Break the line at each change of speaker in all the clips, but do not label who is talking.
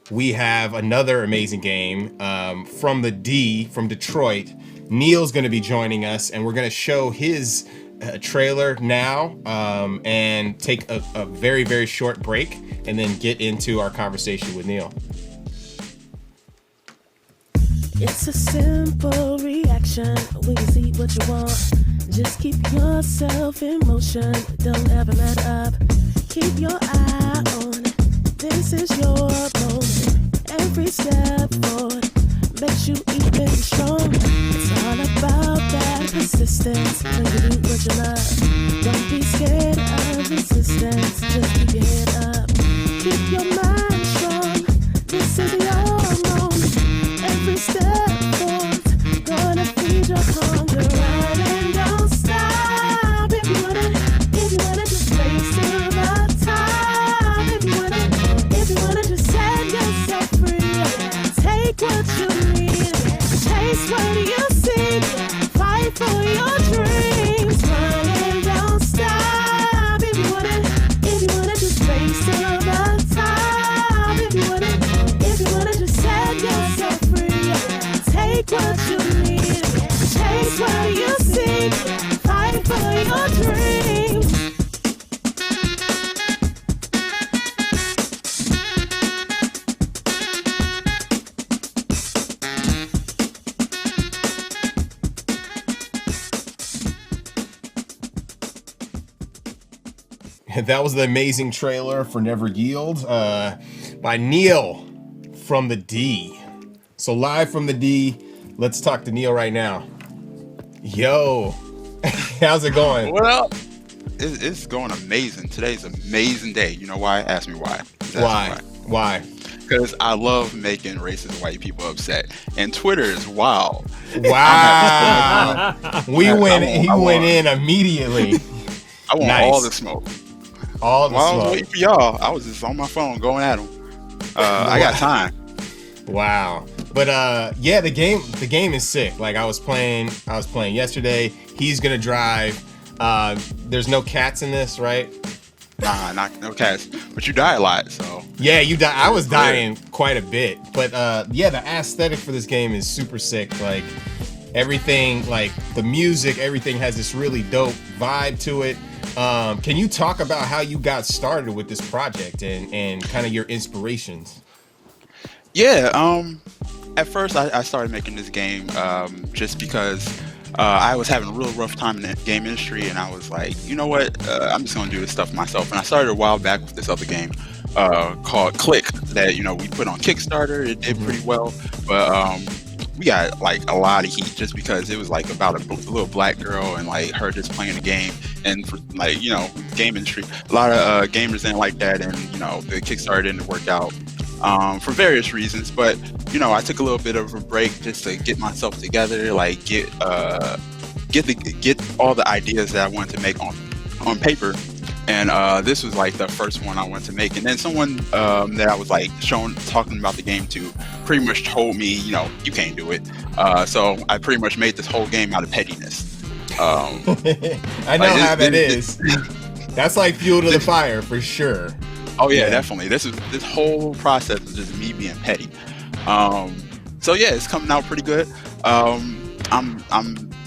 We have another amazing game from the D, from Detroit. Neil's going to be joining us, and we're going to show his trailer now and take a very, very short break, and then get into our conversation with Neil.
It's a simple reaction when you see what you want. Just keep yourself in motion, don't ever let up. Keep your eye on it. This is your moment. Every step forward makes you even strong. It's all about that persistence when you do what you love. Don't be scared of resistance, just keep your head up. Keep your mind strong. This is your moment. Every step forward, gonna feed your hunger. Run and don't stop. If you wanna just race to the top. If you wanna just set yourself free. Take what you need, chase what you see, fight for your dreams. Run and don't stop. If you wanna just race to the top. If you wanna just set yourself free. Take what you need, chase what you see, fight for your dreams.
That was the amazing trailer for Never Yield by Neil from the D. So live from the D, let's talk to Neil right now. Yo, how's it going?
Well, it's going amazing. Today's an amazing day. You know why? Ask me why.
Why?
Because I love making racist white people upset. And Twitter is wild.
Wow. He went in immediately.
I want all the smoke.
All the
While
smoke.
I was waiting for y'all, I was just on my phone going at them. I got time.
Wow. But yeah, the game is sick. Like I was playing yesterday. He's gonna drive. There's no cats in this, right?
Nah, no cats. But you die a lot, so.
Yeah, you die. I was dying quite a bit. But yeah, the aesthetic for this game is super sick. Like everything, like the music, everything has this really dope vibe to it. Can you talk about how you got started with this project and kind of your inspirations?
Yeah, at first I started making this game just because I was having a real rough time in the game industry, and I was like, you know what, I'm just gonna do this stuff myself. And I started a while back with this other game called Click that we put on Kickstarter. It did pretty well, but we got like a lot of heat just because it was like about a little black girl and like her just playing the game, and for, like game industry, a lot of gamers didn't like that, and the Kickstarter didn't work out for various reasons. But I took a little bit of a break just to get myself together, like get all the ideas that I wanted to make on paper. And this was like the first one I wanted to make. And then someone that I was like talking about the game to pretty much told me, you can't do it. So I pretty much made this whole game out of pettiness.
I know how that is. That's like fuel to the fire for sure.
Oh yeah, definitely. This whole process is just me being petty. So yeah, it's coming out pretty good. I'm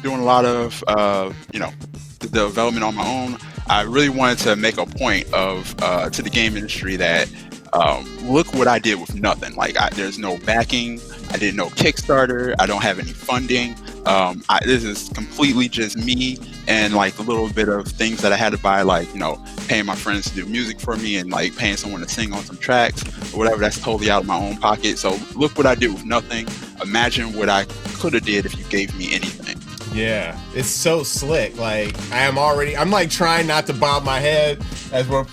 doing a lot of the development on my own. I really wanted to make a point of to the game industry that look what I did with nothing. Like there's no backing. I did no Kickstarter. I don't have any funding. This is completely just me and like a little bit of things that I had to buy, like paying my friends to do music for me and like paying someone to sing on some tracks or whatever. That's totally out of my own pocket. So look what I did with nothing. Imagine what I could have did if you gave me anything.
Yeah, it's so slick. Like I'm like trying not to bob my head as we're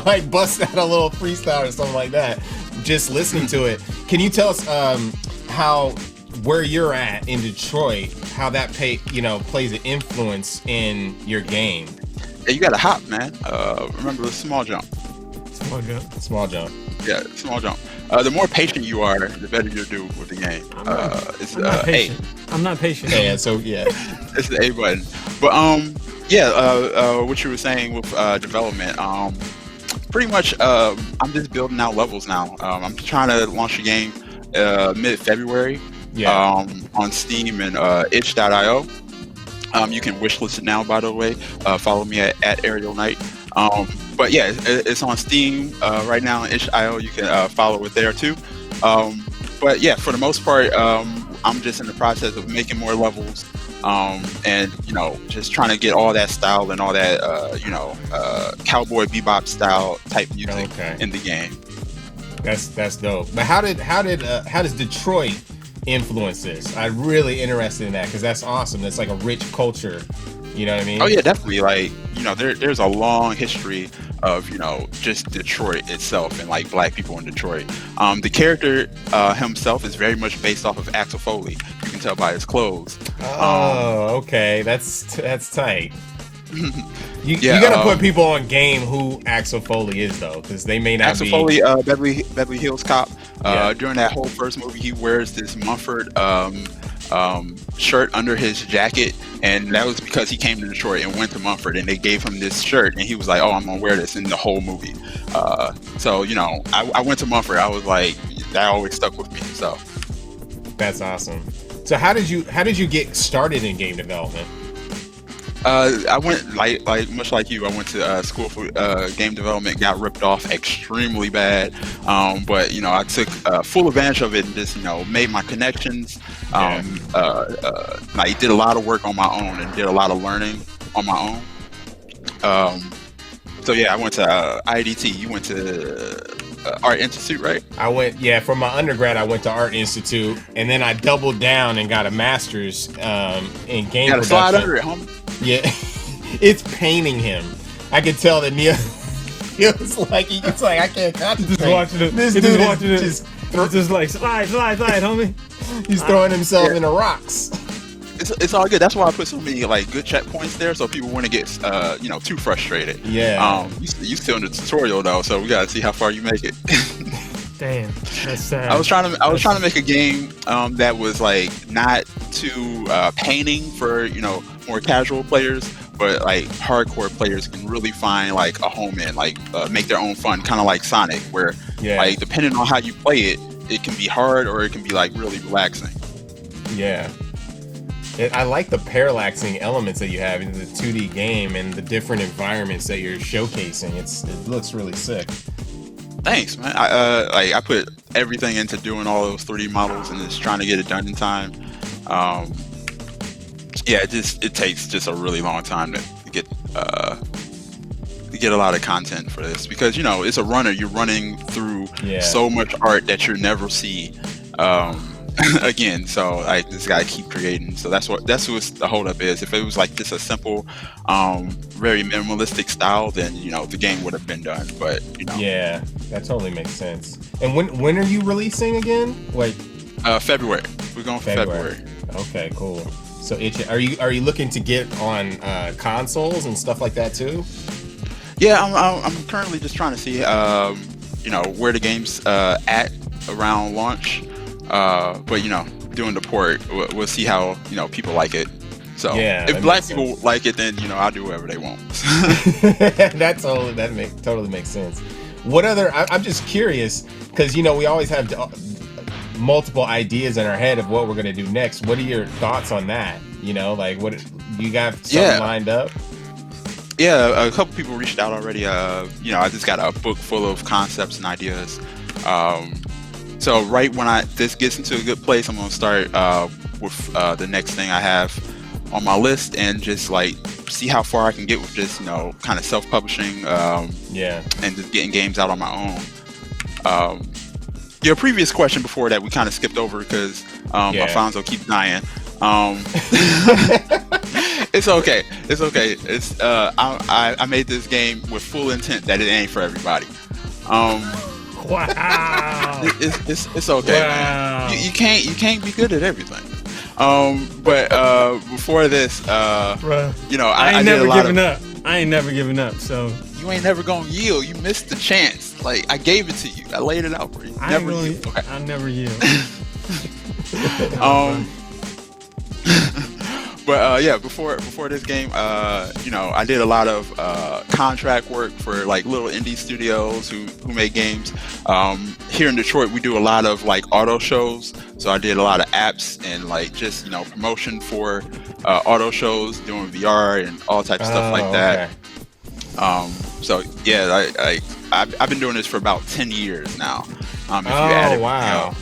like bust out a little freestyle or something like that. Just listening to it. Can you tell us where you're at in Detroit, how that plays an influence in your game?
Yeah, you got to hop, man. Remember the small jump.
Small jump.
Yeah, small jump. the more patient you are, the better you'll do with the game. It's
I'm not
A.
patient. I'm not patient.
Yeah, so yeah.
It's the A button. But what you were saying with development, pretty much I'm just building out levels now. I'm trying to launch a game mid-February on Steam and itch.io. You can wishlist it now, by the way. Follow me at Aerial Knight. But yeah, it's on Steam right now on itch.io. You can follow it there too. But yeah, for the most part, I'm just in the process of making more levels. And just trying to get all that style and all that cowboy bebop style type music in the game.
That's dope. But how does Detroit influence this? I'm really interested in that because that's awesome. That's like a rich culture. You know what I mean?
Oh yeah, definitely. Like there's a long history of just Detroit itself and like black people in Detroit. The character himself is very much based off of Axel Foley. You can tell by his clothes.
Oh, okay, that's tight. You gotta put people on game who Axel Foley is though, because they may not
Axel
be.
Foley, Beverly Hills Cop. During that whole first movie, he wears this Mumford shirt under his jacket, and that was because he came to Detroit and went to Mumford, and they gave him this shirt, and he was like, "Oh, I'm gonna wear this in the whole movie." So I went to Mumford. I was like, that always stuck with me. So
that's awesome. So how did you get started in game development?
I went like much like you. I went to school for game development. Got ripped off extremely bad, but I took full advantage of it and just made my connections. I did a lot of work on my own and did a lot of learning on my own. So yeah, I went to IDT. You went to Art Institute, right?
I went, for my undergrad, I went to Art Institute, and then I doubled down and got a master's in game
you
production.
Slide under it, homie.
Yeah, it's paining him. I could tell that Neil. It's like I can't concentrate.
Just watching it.
This
dude
dude
watching it.
is
Just like slide, homie.
He's throwing himself into rocks.
It's all good. That's why I put so many good checkpoints there, so people wouldn't get too frustrated.
Yeah.
You still in the tutorial though, so we gotta see how far you make it.
Damn, that's sad.
I was trying to make a game that was like not too painting for more casual players, but like hardcore players can really find like a home in, like make their own fun, kind of like Sonic, where like depending on how you play it, it can be hard or it can be like really relaxing.
Yeah. I like the parallaxing elements that you have in the 2D game and the different environments that you're showcasing. It looks really sick.
Thanks, man. I put everything into doing all those 3D models and just trying to get it done in time. It takes just a really long time to get a lot of content for this because it's a runner. You're running through so much art that you never see again. So I just gotta keep creating. So that's what the holdup is. If it was like just a simple, very minimalistic style, then the game would have been done. But
yeah, that totally makes sense. And when are you releasing again? Like
February. We're going for February.
Okay, cool. So are you looking to get on consoles and stuff like that too?
Yeah, I'm currently just trying to see where the game's at around launch. But doing the port, we'll see how people like it. So if black people like it, then I'll do whatever they want.
That totally makes sense. What other? I'm just curious because we always have multiple ideas in our head of what we're gonna do next. What are your thoughts on that? Like what you got something lined up?
Yeah, a couple people reached out already. I just got a book full of concepts and ideas. So right when this gets into a good place, I'm gonna start with the next thing I have on my list and just like see how far I can get with just kind of self-publishing. And just getting games out on my own. Your previous question before that we kind of skipped over because Alfonso keeps dying. It's okay. It's I made this game with full intent that it ain't for everybody.
Wow.
It's okay, man. You can't be good at everything. But before this,
I ain't never giving up. I ain't never giving up. So
you ain't never gonna yield. You missed the chance. Like I gave it to you. I laid it out for you. Never
really,
yield. Okay.
I never yield.
But yeah, before this game, I did a lot of contract work for like little indie studios who make games. Here in Detroit, we do a lot of like auto shows. So I did a lot of apps and like just promotion for auto shows, doing VR and all types of stuff like that.
Okay.
So yeah, I've been doing this for about 10 years now. If you
Oh wow!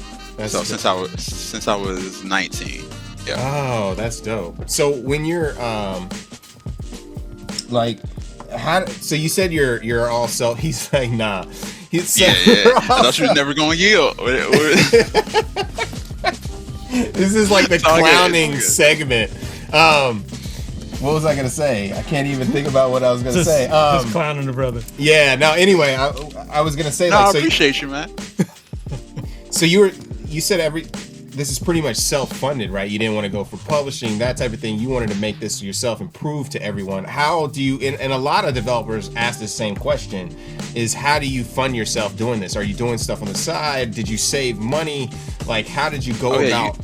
So since I was 19. Yeah.
Oh, that's dope. So when you're like, so you said you're all self. He's like, nah. He's
Yeah. I thought you was never gonna yield.
This is like the
It's all good,
clowning
it's
segment. What was I gonna say? I can't even think about what I was gonna say.
Just clowning the brother.
Yeah. Now, anyway, I was gonna say
No, I
so
appreciate you, man.
So you said this is pretty much self-funded, right? You didn't want to go for publishing, that type of thing. You wanted to make this yourself and prove to everyone. How do you, and a lot of developers ask the same question, is how do you fund yourself doing this? Are you doing stuff on the side? Did you save money? Like, how did you go about?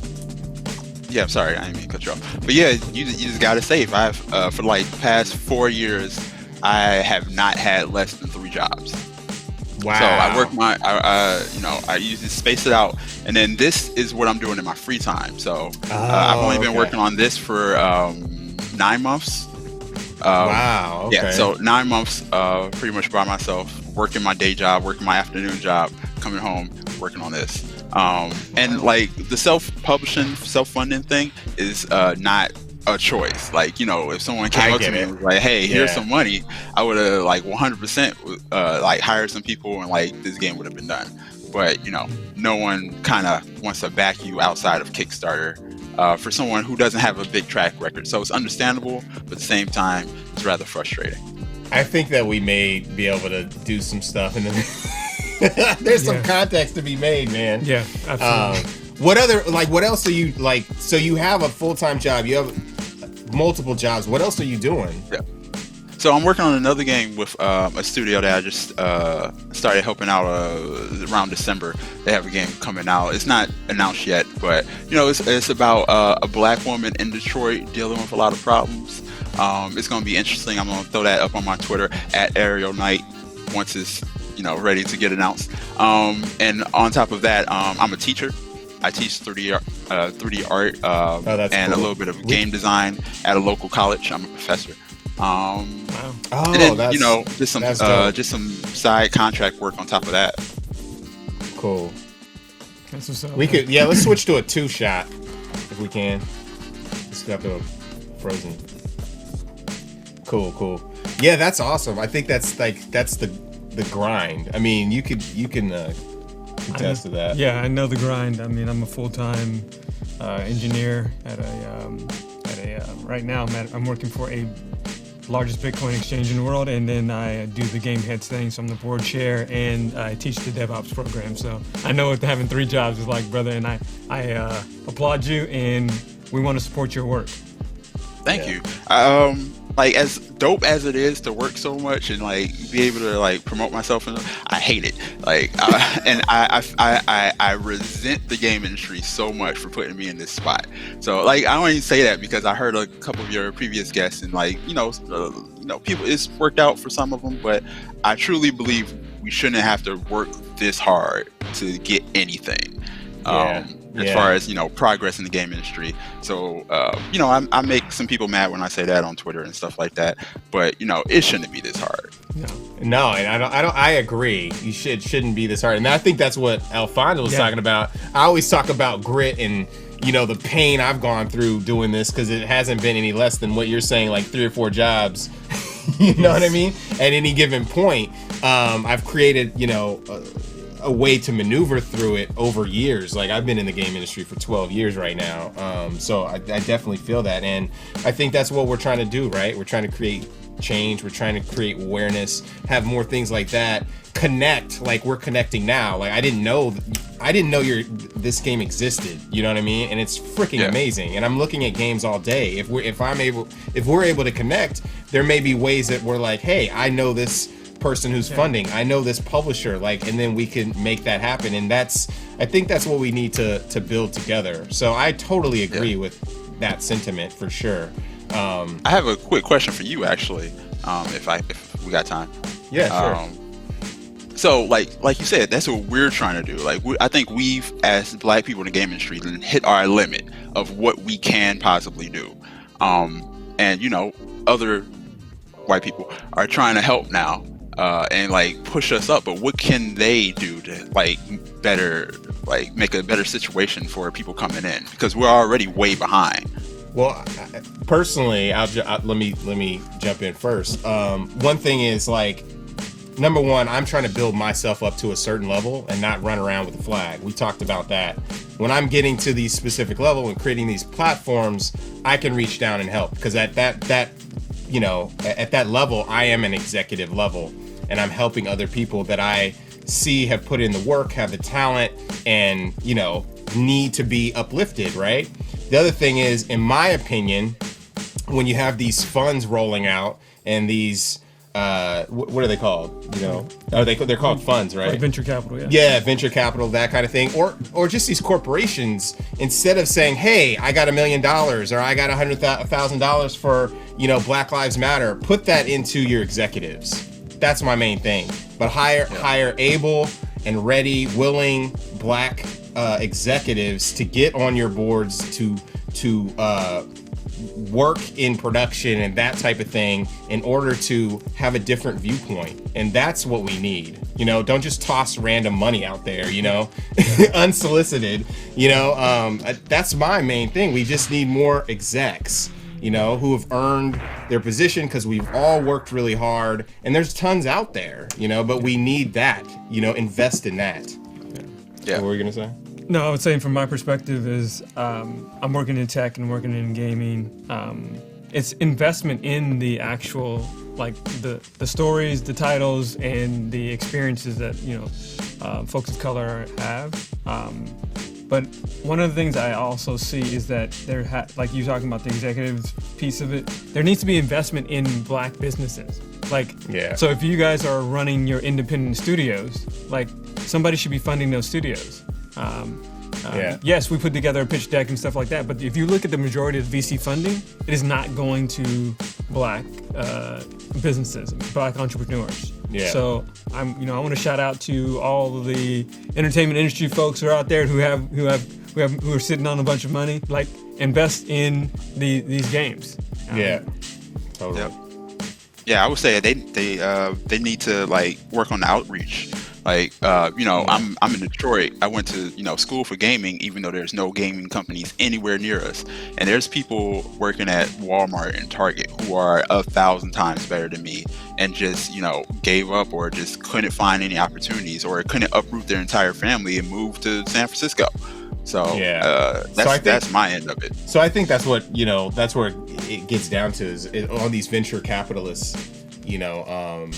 Yeah, I'm sorry, I didn't mean to cut you off. But yeah, you just gotta save. I've for like past 4 years, I have not had less than 3 jobs.
Wow.
So I work I usually space it out, and then this is what I'm doing in my free time. So I've only been working on this for 9 months.
Wow. Okay.
Yeah, so 9 months, pretty much by myself, working my day job, working my afternoon job, coming home, working on this. And like the self-publishing, self-funding thing is not a choice. Like, if someone came up to me and was like, hey, here's some money, I would have like 100% like hired some people and like this game would have been done. But no one kind of wants to back you outside of Kickstarter for someone who doesn't have a big track record. So it's understandable, but at the same time, it's rather frustrating.
I think that we may be able to do some stuff, and then there's some context to be made, man.
Yeah, absolutely.
What else are you like? So you have a full-time job, you have multiple jobs. What else are you doing?
Yeah. So I'm working on another game with a studio that I just started helping out around December. They have a game coming out. It's not announced yet, but it's about a black woman in Detroit dealing with a lot of problems. It's going to be interesting. I'm going to throw that up on my Twitter at Aerial Knight once it's ready to get announced. And on top of that, I'm a teacher. I teach 3D art and a little bit of game design at a local college. I'm a professor. And then, just some side contract work on top of that.
Cool.
That's what's up.
Let's switch to a 2-shot if we can. Let's go to a frozen. Cool. Yeah, that's awesome. I think that's the grind. I mean, you can contest to that.
Yeah, I know the grind. I mean, I'm a full-time engineer at right now I'm working for a largest Bitcoin exchange in the world, and then I do the game heads thing, so I'm the board chair, and I teach the DevOps program. So I know what having 3 jobs is like, brother, and I applaud you, and we want to support your work.
Thank you. Like, as dope as it is to work so much and like be able to like promote myself, and I hate it. Like, and I resent the game industry so much for putting me in this spot. So like, I don't even say that because I heard a couple of your previous guests, and like, people, it's worked out for some of them, but I truly believe we shouldn't have to work this hard to get anything. As far as progress in the game industry. So I make some people mad when I say that on Twitter and stuff like that, but it shouldn't be this hard.
No, and I agree. You shouldn't be this hard, and I think that's what Alfonso was talking about. I always talk about grit and the pain I've gone through doing this, because it hasn't been any less than what you're saying, like 3 or 4 jobs. You know what I mean? At any given point, I've created a way to maneuver through it over years. Like, I've been in the game industry for 12 years right now. So I definitely feel that. And I think that's what we're trying to do, right? We're trying to create change. We're trying to create awareness, have more things like that. Connect, like we're connecting now. Like, I didn't know this game existed. You know what I mean? And it's freaking amazing. And I'm looking at games all day. If we're able to connect, there may be ways that we're like, hey, I know this person who's funding. I know this publisher, like, and then we can make that happen. And I think that's what we need to build together. So I totally agree with that sentiment for sure.
I have a quick question for you, actually, if we got time.
Yeah, sure.
So, like you said, that's what we're trying to do. Like, I think we've, as Black people in the game industry, hit our limit of what we can possibly do. And you know, other white people are trying to help now, and like push us up. But what can they do to like make a better situation for people coming in? Because we're already way behind.
Well, personally, let me jump in first. One thing is, like, number one, I'm trying to build myself up to a certain level and not run around with a flag. We talked about that. When I'm getting to these specific level and creating these platforms, I can reach down and help, because at that you know, at that level, I am an executive level, and I'm helping other people that I see have put in the work, have the talent, and, you know, need to be uplifted, right? The other thing is, in my opinion, when you have these funds rolling out and these, what are they called? You know, they're called funds, right?
Like venture capital, yeah.
Yeah, venture capital, that kind of thing, or just these corporations. Instead of saying, "Hey, I got $1 million," or "I got $100,000 for, you know, Black Lives Matter," put that into your executives. That's my main thing. But hire able and ready, willing Black executives to get on your boards to work in production and that type of thing in order to have a different viewpoint. And that's what we need. You know, don't just toss random money out there, you know, unsolicited, you know. That's my main thing. We just need more execs, you know, who have earned their position, because we've all worked really hard, and there's tons out there, you know, but we need that, you know, invest in that.
Yeah.
What were you going to say?
No, I would say from my perspective is I'm working in tech and working in gaming. It's investment in the actual, like the stories, the titles, and the experiences that, you know, folks of color have. But one of the things I also see is that like you talking about the executive piece of it, there needs to be investment in Black businesses. Like, so if you guys are running your independent studios, like, somebody should be funding those studios. Yes, we put together a pitch deck and stuff like that, but if you look at the majority of VC funding, it is not going to Black businesses, Black entrepreneurs. Yeah. So I want to shout out to all of the entertainment industry folks who are out there who are sitting on a bunch of money. Like, invest in these games.
Yeah. Totally.
Yep. Yeah, I would say they need to like work on the outreach. Like, you know, I'm in Detroit. I went to, you know, school for gaming, even though there's no gaming companies anywhere near us. And there's people working at Walmart and Target who are 1,000 times better than me, and just, you know, gave up or just couldn't find any opportunities, or couldn't uproot their entire family and move to San Francisco. So that's my end of it.
So I think that's what, you know, that's where it gets down to, is all these venture capitalists, you know,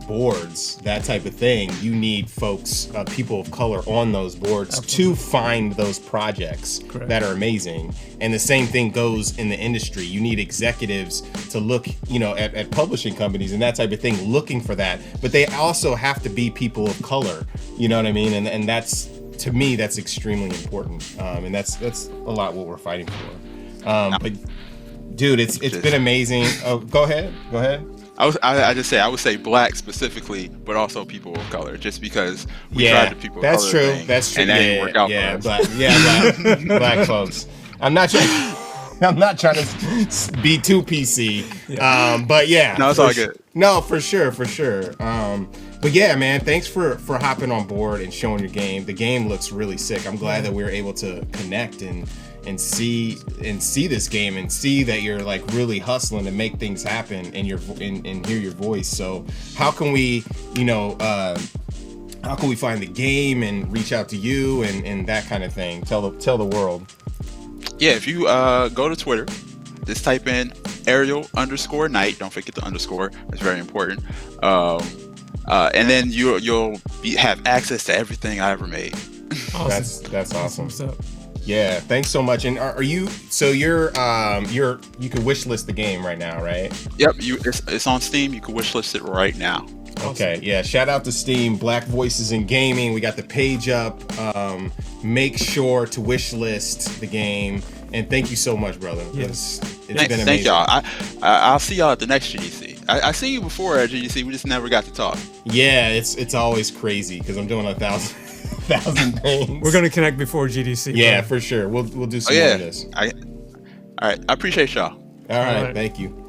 boards, that type of thing. You need folks, people of color on those boards to find those projects that are amazing. And the same thing goes in the industry. You need executives to look, you know, at publishing companies and that type of thing, looking for that. But they also have to be people of color. You know what I mean? And that's, to me, that's extremely important. And that's a lot what we're fighting for. But dude, it's been amazing. Oh, go ahead.
I would say Black specifically, but also people of color, just because we tried the people of color thing,
that's true,
and that didn't work out for us.
Black folks. I'm not trying to be too PC, but yeah.
No, it's all good.
No, for sure. But yeah, man, thanks for hopping on board and showing your game. The game looks really sick. I'm glad that we were able to connect and see this game, and see that you're like really hustling to make things happen, and hear your voice. So how can we, you know, how can we find the game and reach out to you and that kind of thing? Tell the world.
Yeah, if you go to Twitter, just type in Ariel_Knight. Don't forget the underscore. It's very important. And then you'll have access to everything I ever made.
Awesome. That's awesome. Yeah, thanks so much. And you can wish list the game right now, right?
Yep, it's on Steam. You can wish list it right now.
Okay, yeah. Shout out to Steam, Black Voices in Gaming. We got the page up. Make sure to wish list the game. And thank you so much, brother.
Yes.
It's been amazing.
Thank y'all. I'll see y'all at the next GDC. I seen you before at GDC. We just never got to talk.
Yeah, it's always crazy because I'm doing 1,000 things.
We're gonna connect before GDC.
Yeah,
bro.
for sure. We'll do some more of this.
All right. I appreciate y'all.
All right.
right.
Thank you.